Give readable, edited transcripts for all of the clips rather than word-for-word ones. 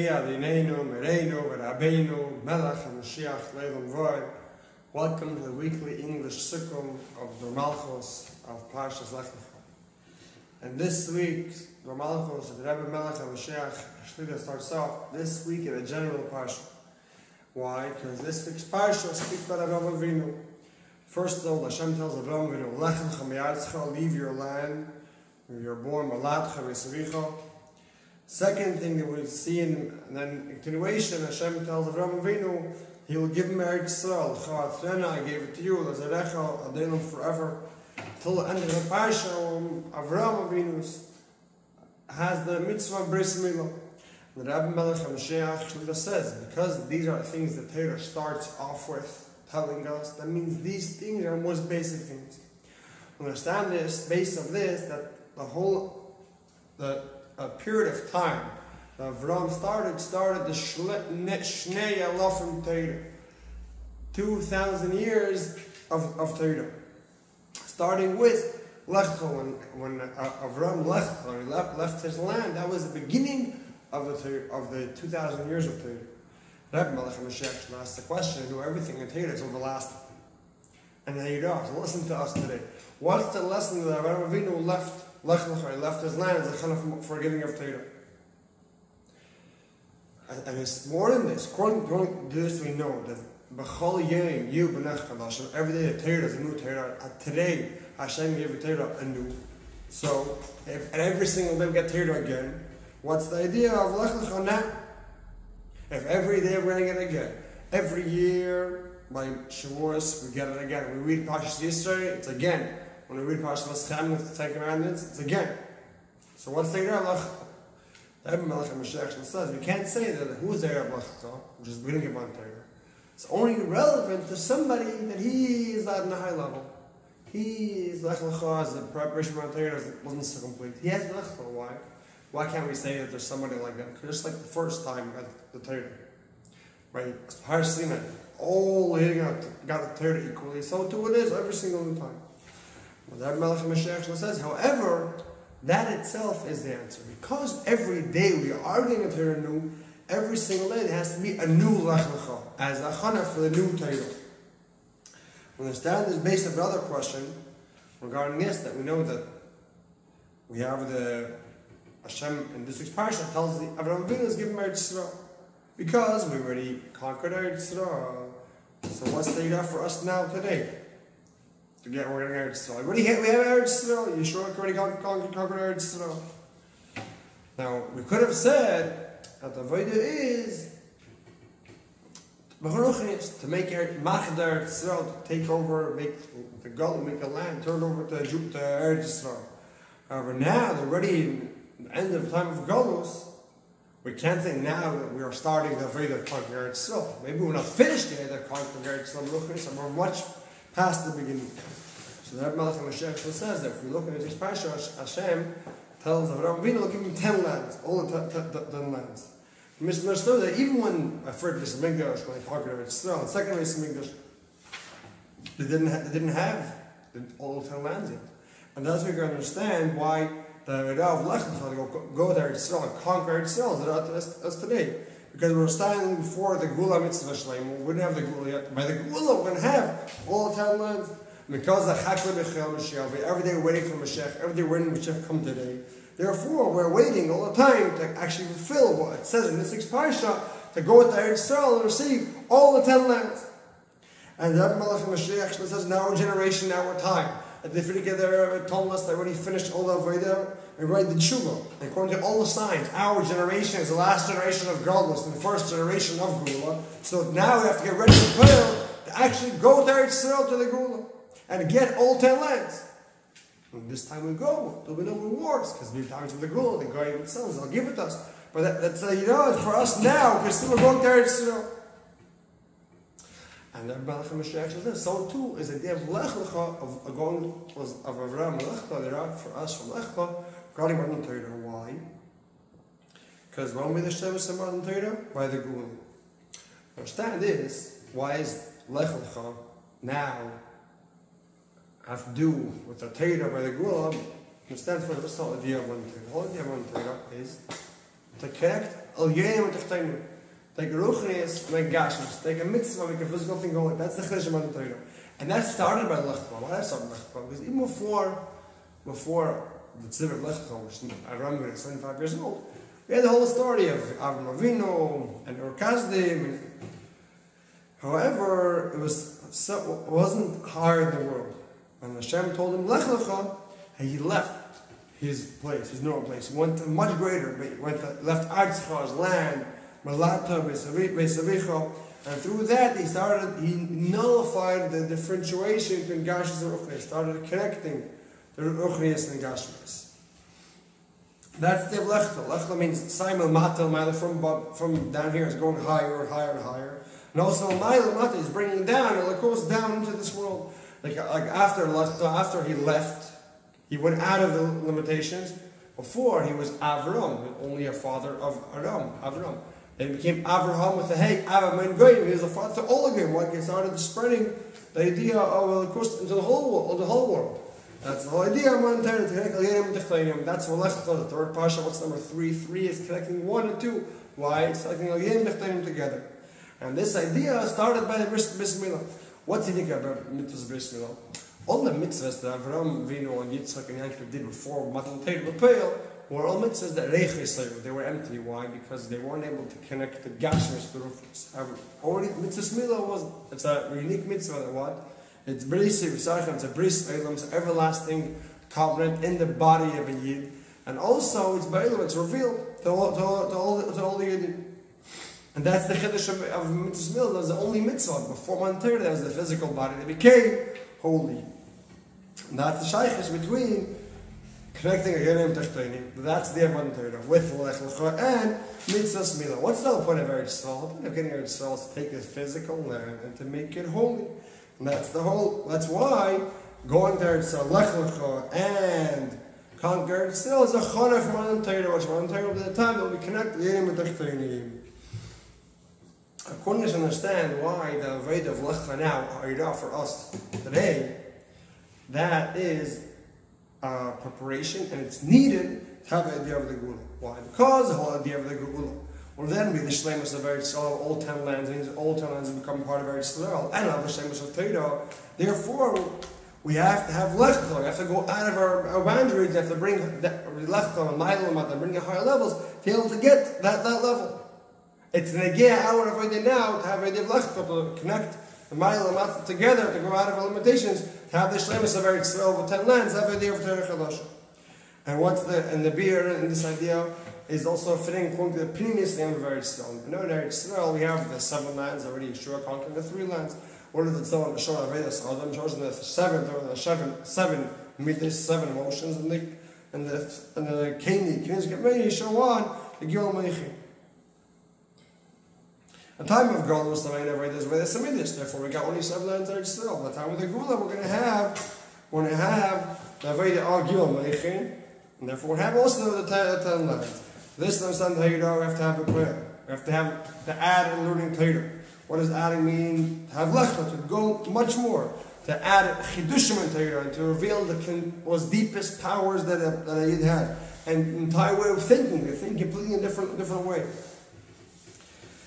Adonainu, Moreno, ורבינו, מלך המשיח, לעולם Dvar. Welcome to the weekly English Sicha of the malchus of Parshas lech. And this week, the malchus of the Rebbe Melech HaMashiach shlit starts off this week in a general parsha. Why? Because this week's parsha speaks about ורבינו. First of all, Hashem tells ורבינו, lech, leave your land, where you're born, malchus. Second thing that we see in continuation, Hashem tells ורבינו, He will give him Eretz Yisrael. I gave it to you, Adonan forever. Till the end of the parsha, Avraham has the mitzvah of Bris Milah. The Rebbe Melech HaMashiach says, because these are things that Torah starts off with telling us, that means these things are most basic things. Understand this, based on this, that the period of time that Avraham started the shlit Shnei Alafim Torah. 2,000 years of Torah. Starting with lech, when Avraham left his land, that was the beginning of the 2,000 years of Torah. Rebbe Melech HaMashiach asked the question, do everything in Torah is everlasting. And here you go, so listen to us today. What's the lesson that ורבינו left his land as a kind of forgiving of Torah? And it's more than this. According to this, we know that b'chol yom you b'nech chadash. Every day the Torah is a new Torah. Today Hashem gave the Torah anew. So if every single day we get Torah again, what's the idea of lech lecha now? If every day we're going to get it again, every year by Shavuos we get it again. We read Parshas Yisrael, it's again. When we read Parshas Shalom, the Ten Commandments, it's again. So what's the idea of lech? The Rebbe Melech HaMashiach says we can't say that who's there of Lecha, which is beginning of one Torah. It's only relevant to somebody that he is at a high level. He is Lech Lecha as the preparation of Torah wasn't so complete. He has Lecha. Why? Why can't we say that there's somebody like that? Because just like the first time got the Torah, right? Har Sinai, all hitting got the Torah equally. So too it is every single time. Well, the Rebbe Melech HaMashiach says, however, that itself is the answer. Because every day we are getting a Torah new, every single day there has to be a new lech lecha, as a chana for the new Torah. We understand this based on another question regarding this, that we know that we have the Hashem in this week's parsha tells the Avraham is given Eretz Yisrael. Because we already conquered Eretz Yisrael. So what's the idea for us now today? We're getting Eretz Yisrael. We have Eretz Yisrael. Yeshua already conquered Eretz Yisrael. Now, we could have said that the avodah is to make Eretz Yisrael, to take over, make the goal, make a land, turn over to Eretz Yisrael. However, now they're already in the end of the time of Golus. We can't say now that we are starting the avodah of conquering Eretz Yisrael. Maybe we're not finished yet at conquering Eretz Yisrael, and we're much past the beginning. So the Rebbe Melech HaMashiach says that if we look at this parsha, Hashem tells Avraham, give him 10 lands, all the 10 lands. Understood that even when I first Beis Hamikdash, when they conquered Eretz Yisrael, the second Beis Hamikdash, they didn't have all 10 lands yet. And that's why we can understand why the idea of lech lecha, go to Eretz Yisrael and conquer Eretz Yisrael is as today. Because we're standing before the Gula mitzvah Shalom, we wouldn't have the Gula yet. By the Gula, we're going to have all the 10 lands. Because the moshiach, every day we're waiting for Mashiach, every day we're waiting for Mashiach to come today. Therefore, we're waiting all the time to actually fulfill what it says in this week's parsha, to go to Eretz Yisrael and receive all the 10 lands. And the Rebbe Melech HaMashiach says, in our generation, in our time, that they forget they told us they already finished all the avodah, we write the tshuva. And according to all the signs, our generation is the last generation of Golus, and the first generation of Gula. So now we have to get ready to prepare to actually go to Eretz Yisrael to the Gula and get all 10 lands. And this time we go, there'll be no rewards, because we've times with the Gula, the guy themselves, they'll give it to us. But that's it's for us now, because still we're going to Eretz Yisrael. And the Rebbe Melech HaMashiach says, so too is the idea of lech lecha, of Avraham lech, for us from lech lecha, regarding Matan Torah. Why? Because when we the Shabbos of Matan Torah, by the Gula. Understand this, why is lech lecha now have to do with the Torah by the Gula? Understand for the whole idea of Matan Torah. The whole idea of Matan Torah is to connect Like ruchnius, like gashmis, like a mitzvah, like a physical thing going. That's the chiddush of Torah, and that started by lech. Why that started lech? Because even before the tzivah lech, which I remember at 75 years old, we had the whole story of ורבינו and Urkazdim. However, it wasn't hard in the world. And Hashem told him lech lecha, and he left his place, his normal place. He went to much greater, but he left Artzcha, his land. And through that he nullified the differentiation between Gashmis and Ruchnius, started connecting the Ruchnius and Gashmis. That's the lechta. Lechta means Simon Matel Mila from down here is going higher and higher and higher. And also Mila Mata is bringing down, and it goes down into this world. Like after lechta, after he left, he went out of the limitations. Before he was Avram, only a father of Avram. And he became Avraham with the hey, Avram Goyim. He was a father to all of them. Like he started spreading the idea of Holocaust into the whole world. That's the whole idea of Montana to connect Al-Yedem. That's what lech the third Pasha. What's number 3? 3 is connecting 1 and 2. Why? It's connecting Al-Yedem together. And this idea started by the Bris Milah. What's the idea about mitzvahs Bris Milah? All the mitzvahs that Avram, Rebbe, and Yitzchak and Yaakov did before Matan Torah were were all mitzvahs that they were empty. Why? Because they weren't able to connect the gashmis to rufus. Already mitzvah smila it's a unique mitzvah that what? It's bris v'sarchem, it's a bris eilam, it's an everlasting covenant in the body of a yid, and also it's bailam, it's revealed to all the yid. And that's the chiddush of mitzvah smila. That was the only mitzvah before Matan Torah. That was the physical body that became holy. And that's the shaykhis between connecting again Tachtonim. That's the Matan Torah with lech lecha and mitzvah smila. What's the whole point of Eretz Yisrael? The point of getting Eretz Yisrael is to take this physical land and to make it holy. And that's why going to Eretz Yisrael, lech lecha and conquer Eretz Yisrael is a chana from Matan Torah, which Matan Torah will be the time that will be connected again with Tachtonim. According to understand why the Veda of lecha now are for us today, that is preparation, and it's needed to have the idea of the Gula. Why? Because the whole idea of the Gula will then be the Shlemus of Eretz Yisrael, all 10 lands, means all 10 lands become part of Eretz Yisrael, and have the Shlemus of Torah. Therefore, we have to have lechta. We have to go out of our boundaries. We have to bring lechta and mailam and bring it higher levels to be able to get that level. It's an idea our idea now to have an idea of lechta, to connect the mailam together, to go out of our limitations, to have the shlemus of Eretz Yisrael with 10 lands, have the idea of Torah Chadash. And the beer in this idea is also fitting according to the previous name of Eretz Yisrael. You know, in Eretz Yisrael we have the 7 lands already. Yeshua conquered the 3 lands. What does it say on the Shon Avedas? Adam chosen the 7th or the 7 midas, 7 emotions, and the Keni get ready. Show on the Gil Meichi. The time of Gula was the main of Vedas with the Semidish. Therefore, we got only 7 lands Eretz Yisrael. By the time of the Gula, we're going to have the Veda Gil Meichi. And therefore, we have also the 10 lands. This understand how you know we have to have a prayer. We have to add and learning Torah. What does adding mean? To have lechta, to go much more. To add chidushim in Torah and to reveal the deepest powers that a yid had. And an entire way of thinking. They think completely in a different way.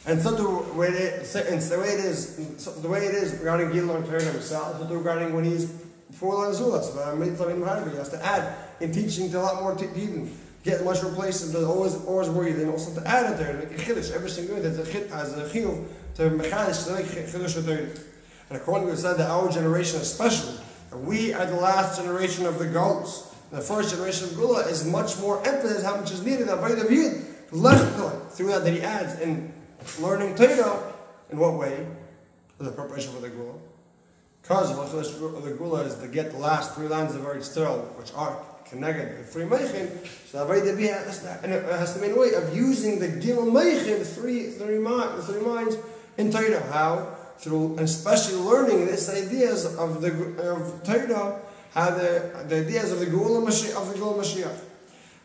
And so the way it is regarding Gil and Torah himself, so regarding when he's before Lazula. So he has to add in teaching to a lot more people. Get much replaced, but always worry. Then also to add it there, to make a chiddush. Every single day, there's a chiyuv to mechadish to make chiddush Torah. And according to what said that our generation especially, that we are the last generation of the Golos. The first generation of Gula is much more emphasis how much is needed. Through that he adds in learning Torah. In what way? For the preparation for the Gula. Because the chiddush of the Gula is to get the last 3 lands of Eretz Yisrael, which are connected the 3 meichin, so and it has to be a way of using the gil meichin, the three minds in Torah. How? Through, and especially learning these ideas of Torah, how the ideas of the Gula Mashiach.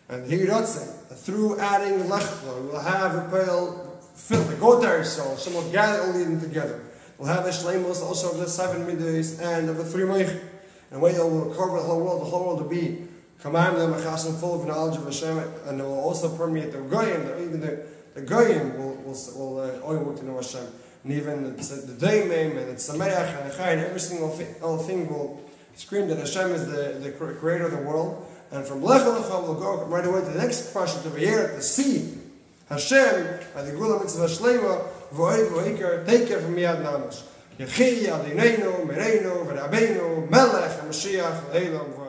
And here it say through adding lech, we will have a pale filled, the go there, so some will gather all of them together. We'll have a shleimus also of the 7 midas and of the 3 meichin. And way it will cover the whole world to be command them a chasim full of knowledge of Hashem, and it will also permeate the goyim, even the the Goyim will all want to know Hashem. And even the Daimim and the Sameach and the Chai and every single thing will scream that Hashem is the creator of the world. And from lech we'll go right away to the next question over here to see Hashem by the Gula Mitzvah Shlema V'oid V'oikar take care from Miyad Namash. Yechi Adoneinu Merenu Rebbe King Melech HaMashiach L'Olam.